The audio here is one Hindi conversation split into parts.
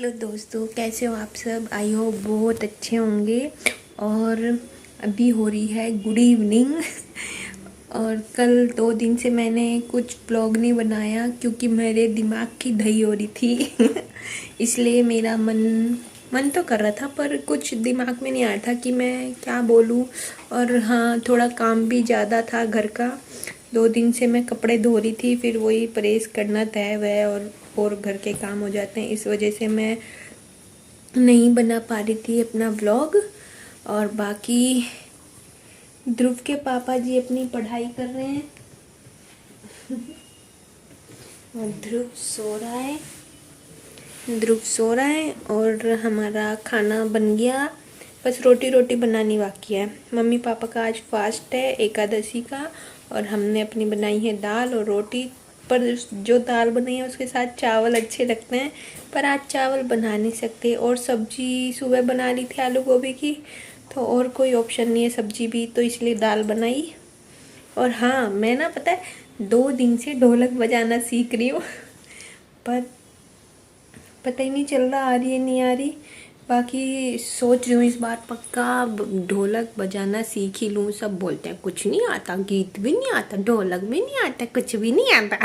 हेलो दोस्तों, कैसे हो आप सब। आई होप बहुत अच्छे होंगे। और अभी हो रही है गुड इवनिंग। और कल 2 दिन से मैंने कुछ ब्लॉग नहीं बनाया क्योंकि मेरे दिमाग की दही हो रही थी। इसलिए मेरा मन तो कर रहा था पर कुछ दिमाग में नहीं आ रहा था कि मैं क्या बोलूं। और हाँ, थोड़ा काम भी ज़्यादा था घर का। 2 दिन से मैं कपड़े धो रही थी, फिर वही प्रेस करना तय वह और घर के काम हो जाते हैं। इस वजह से मैं नहीं बना पा रही थी अपना व्लॉग। और बाकी ध्रुव के पापा जी अपनी पढ़ाई कर रहे हैं और ध्रुव सो रहा है और हमारा खाना बन गया। बस रोटी बनानी बाकी है। मम्मी पापा का आज फास्ट है, एकादशी का। और हमने अपनी बनाई है दाल और रोटी। पर जो दाल बनाई है उसके साथ चावल अच्छे लगते हैं, पर आज चावल बना नहीं सकते। और सब्जी सुबह बना ली थी आलू गोभी की, तो और कोई ऑप्शन नहीं है सब्जी भी, तो इसलिए दाल बनाई। और हाँ, मैं ना पता है 2 दिन से ढोलक बजाना सीख रही हूँ। पर पता ही नहीं चल रहा आ रही है नहीं आ रही। बाकी सोच रही हूँ इस बार पक्का ढोलक बजाना सीख ही लूँ। सब बोलते हैं कुछ नहीं आता, गीत भी नहीं आता, ढोलक भी नहीं आता, कुछ भी नहीं आता।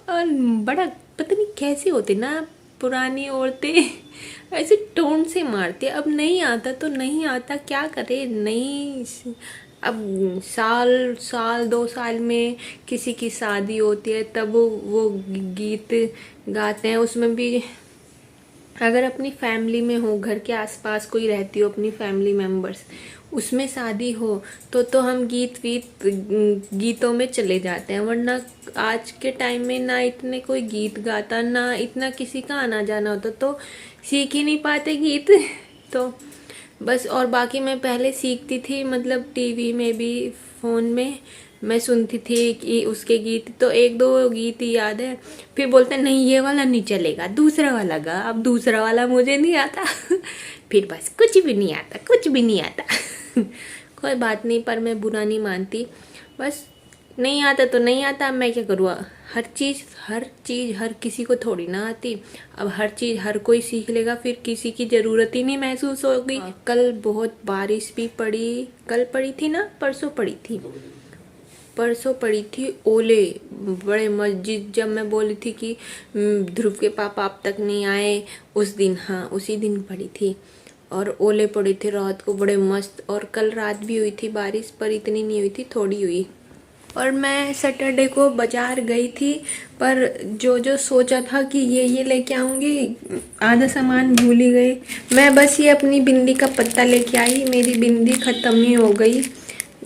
और बड़ा पता नहीं कैसे होते ना पुरानी औरतें, ऐसे टोन से मारती। अब नहीं आता तो नहीं आता, क्या करे। नहीं, अब साल साल 2 साल में किसी की शादी होती है तब वो गीत गाते हैं। उसमें भी अगर अपनी फैमिली में हो, घर के आसपास कोई रहती हो अपनी फैमिली मेंबर्स, उसमें शादी हो तो हम गीतों में चले जाते हैं। वरना आज के टाइम में ना इतने कोई गीत गाता, ना इतना किसी का आना जाना होता, तो सीख ही नहीं पाते गीत। तो बस। और बाकी मैं पहले सीखती थी, मतलब टीवी में भी, फ़ोन में मैं सुनती थी कि उसके गीत, तो 1-2 गीत ही याद है। फिर बोलते नहीं ये वाला नहीं चलेगा, दूसरा वाला गा। अब दूसरा वाला मुझे नहीं आता। फिर बस कुछ भी नहीं आता, कुछ भी नहीं आता। कोई बात नहीं, पर मैं बुरा नहीं मानती। बस नहीं आता तो नहीं आता, मैं क्या करूँ। हर चीज़ हर किसी को थोड़ी ना आती। अब हर चीज़ हर कोई सीख लेगा, फिर किसी की ज़रूरत ही नहीं महसूस होगी। कल बहुत बारिश भी पड़ी। कल पड़ी थी ना, परसों पड़ी थी ओले बड़े मस्जिद। जब मैं बोली थी कि ध्रुव के पापा अब तक नहीं आए, उस दिन, हाँ उसी दिन पड़ी थी। और ओले पड़े थे रात को बड़े मस्त। और कल रात भी हुई थी बारिश, पर इतनी नहीं हुई थी, थोड़ी हुई। और मैं सैटरडे को बाजार गई थी, पर जो सोचा था कि ये लेके आऊँगी, आधा सामान भूल ही गई। मैं बस ये अपनी बिंदी का पत्ता लेके आई। मेरी बिंदी ख़त्म ही हो गई।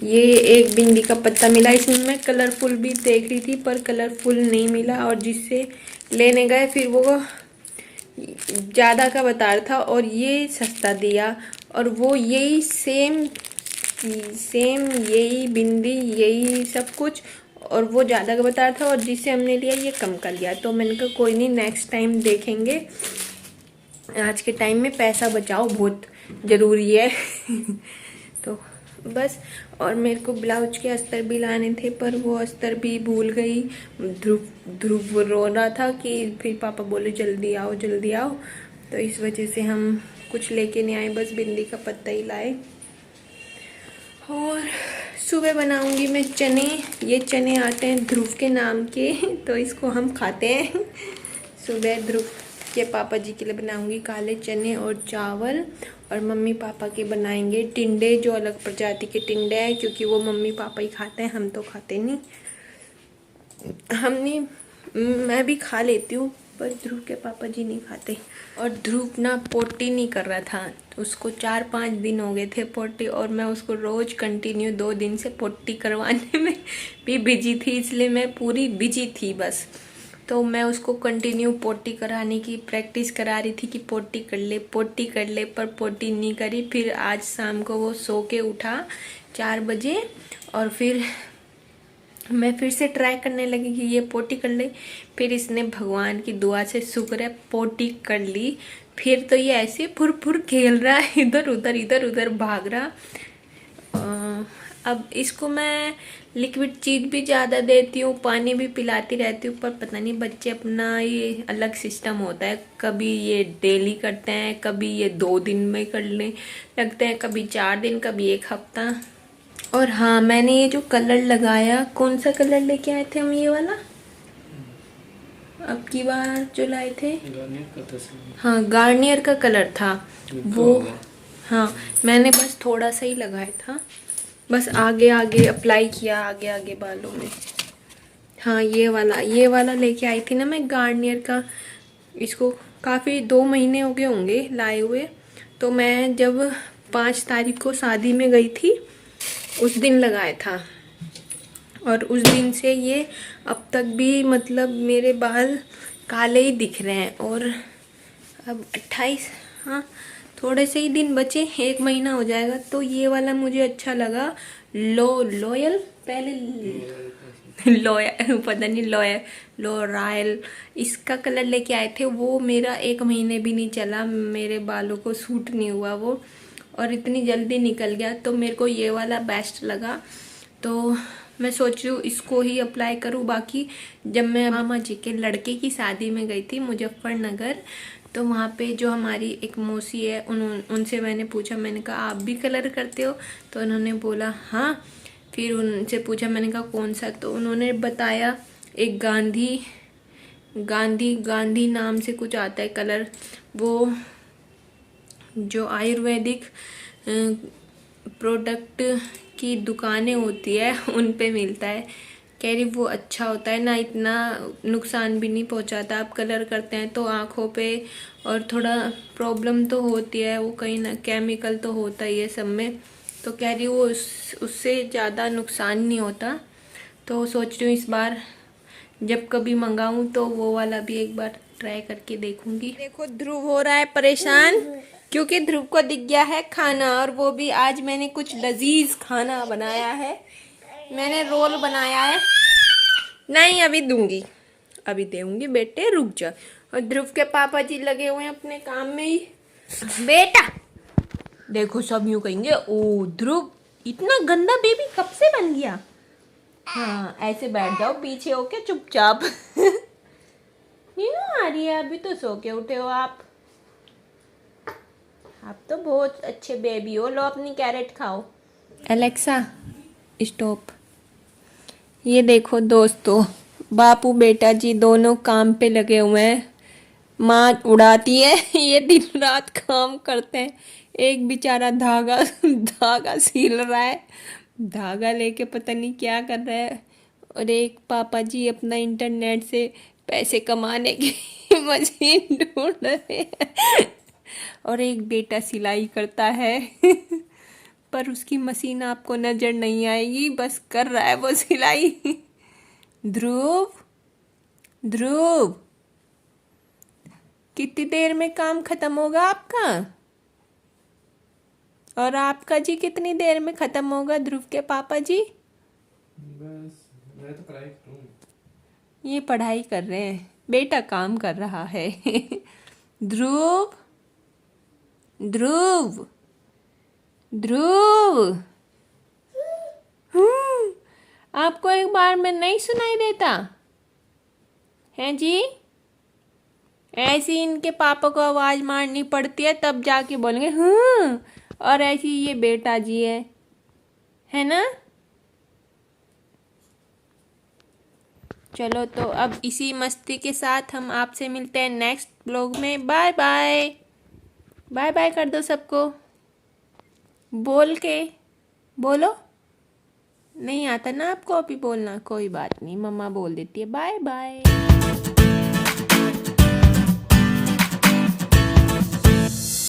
ये एक बिंदी का पत्ता मिला। इसमें मैं कलरफुल भी देख रही थी पर कलरफुल नहीं मिला। और जिससे लेने गए फिर वो ज़्यादा का बता रहा था और ये सस्ता दिया। और वो यही सेम यही बिंदी, यही सब कुछ, और वो ज़्यादा का बता रहा था और जिससे हमने लिया ये कम का लिया। तो मैंने कहा कोई नहीं, नेक्स्ट टाइम देखेंगे। आज के टाइम में पैसा बचाओ बहुत ज़रूरी है। तो बस। और मेरे को ब्लाउज के अस्तर भी लाने थे, पर वो अस्तर भी भूल गई। ध्रुव रो रहा था कि फिर पापा बोले जल्दी आओ जल्दी आओ, तो इस वजह से हम कुछ लेके नहीं आए, बस बिंदी का पत्ता ही लाए। और सुबह बनाऊंगी मैं चने। ये चने आते हैं ध्रुव के नाम के, तो इसको हम खाते हैं। सुबह ध्रुव के पापा जी के लिए बनाऊंगी काले चने और चावल। और मम्मी पापा के बनाएंगे टिंडे, जो अलग प्रजाति के टिंडे हैं, क्योंकि वो मम्मी पापा ही खाते हैं, हम तो खाते नहीं। मैं भी खा लेती हूँ, पर ध्रुव के पापा जी नहीं खाते। और ध्रुव ना पोटी नहीं कर रहा था, उसको 4-5 दिन हो गए थे पोटी, और मैं उसको रोज़ कंटिन्यू 2 दिन से पोटी करवाने में भी बिजी थी, इसलिए मैं पूरी बिजी थी बस। तो मैं उसको कंटिन्यू पोटी कराने की प्रैक्टिस करा रही थी कि पोटी कर ले, पर पोटी नहीं करी। फिर आज शाम को वो सो के उठा 4 बजे, और फिर मैं फिर से ट्राई करने लगी कि ये पोटी कर ले। फिर इसने भगवान की दुआ से शुक्र है पोटी कर ली। फिर तो ये ऐसे फुर खेल रहा है, इधर उधर भाग रहा। अब इसको मैं लिक्विड चीज़ भी ज़्यादा देती हूँ, पानी भी पिलाती रहती हूँ, पर पता नहीं बच्चे अपना ये अलग सिस्टम होता है। कभी ये डेली करते हैं, कभी ये 2 दिन में करने लगते हैं, कभी 4 दिन, कभी 1 हफ्ता। और हाँ, मैंने ये जो कलर लगाया, कौन सा कलर लेके आए थे हम, ये वाला अब की बार जो लाए थे, हाँ गार्नियर का कलर था वो। हाँ, मैंने बस थोड़ा सा ही लगाया था, बस आगे आगे अप्लाई किया, आगे आगे बालों में। हाँ, ये वाला लेके आई थी ना मैं, गार्नियर का। इसको काफ़ी 2 महीने हो गए होंगे लाए हुए। तो मैं जब 5 तारीख को शादी में गई थी, उस दिन लगाया था, और उस दिन से ये अब तक भी मतलब मेरे बाल काले ही दिख रहे हैं। और अब 28, हाँ थोड़े से ही दिन बचे, 1 महीना हो जाएगा। तो ये वाला मुझे अच्छा लगा, लॉयल, पहले लॉयल पता नहीं, लॉयल इसका कलर लेके आए थे। वो मेरा 1 महीने भी नहीं चला, मेरे बालों को सूट नहीं हुआ वो, और इतनी जल्दी निकल गया। तो मेरे को ये वाला बेस्ट लगा, तो मैं सोच रही हूँ इसको ही अप्लाई करूँ। बाकी जब मैं मामा जी के लड़के की शादी में गई थी मुजफ्फरनगर, तो वहाँ पे जो हमारी एक मौसी है, उनसे मैंने पूछा, मैंने कहा आप भी कलर करते हो? तो उन्होंने बोला हाँ। फिर उनसे पूछा, मैंने कहा कौन सा? तो उन्होंने बताया एक गांधी नाम से कुछ आता है कलर, वो जो आयुर्वेदिक प्रोडक्ट की दुकानें होती है उन पे मिलता है। कह रही वो अच्छा होता है ना, इतना नुकसान भी नहीं पहुंचाता। आप कलर करते हैं तो आँखों पे और थोड़ा प्रॉब्लम तो होती है, वो कहीं ना केमिकल तो होता ही है सब में। तो कह रही वो उससे ज़्यादा नुकसान नहीं होता। तो सोच रही हूँ इस बार जब कभी मंगाऊँ तो वो वाला भी एक बार ट्राई करके देखूंगी। देखो ध्रुव हो रहा है परेशान, क्योंकि ध्रुव को दिख गया है खाना, और वो भी आज मैंने कुछ लजीज खाना बनाया है। मैंने रोल बनाया है, नहीं अभी दूंगी, अभी दूंगी बेटे, रुक जा। और ध्रुव के पापा जी लगे हुए हैं अपने काम में ही। बेटा देखो, सब यूं कहेंगे ओ ध्रुव इतना गंदा बेबी कब से बन गया। हाँ, ऐसे बैठ जाओ पीछे होके चुपचाप। नींद आ रही है, अभी तो सो के उठे हो आप तो बहुत अच्छे बेबी हो। लो अपनी कैरेट खाओ। Alexa stop. ये देखो दोस्तों, बापू बेटा जी दोनों काम पे लगे हुए हैं। माँ उड़ाती है, ये दिन रात काम करते हैं। एक बेचारा धागा सील रहा है, धागा लेके पता नहीं क्या कर रहा है। और एक पापा जी अपना इंटरनेट से पैसे कमाने की मशीन ढूंढ रहे हैं। और एक बेटा सिलाई करता है पर उसकी मशीन आपको नजर नहीं आएगी, बस कर रहा है वो सिलाई। ध्रुव कितनी देर में काम खत्म होगा आपका? और आपका जी कितनी देर में खत्म होगा, ध्रुव के पापा जी? बस मैं तो पढ़ाई करूँ। ये पढ़ाई कर रहे हैं, बेटा काम कर रहा है। ध्रुव आपको एक बार में नहीं सुनाई देता है जी? ऐसी इनके पापा को आवाज मारनी पड़ती है तब जाके बोलेंगे हाँ। और ऐसी ये बेटा जी है ना? चलो तो अब इसी मस्ती के साथ हम आपसे मिलते हैं नेक्स्ट ब्लॉग में। बाय बाय, बाय बाय कर दो सबको, बोलो। नहीं आता ना आपको अभी बोलना, कोई बात नहीं, मम्मा बोल देती है बाय बाय।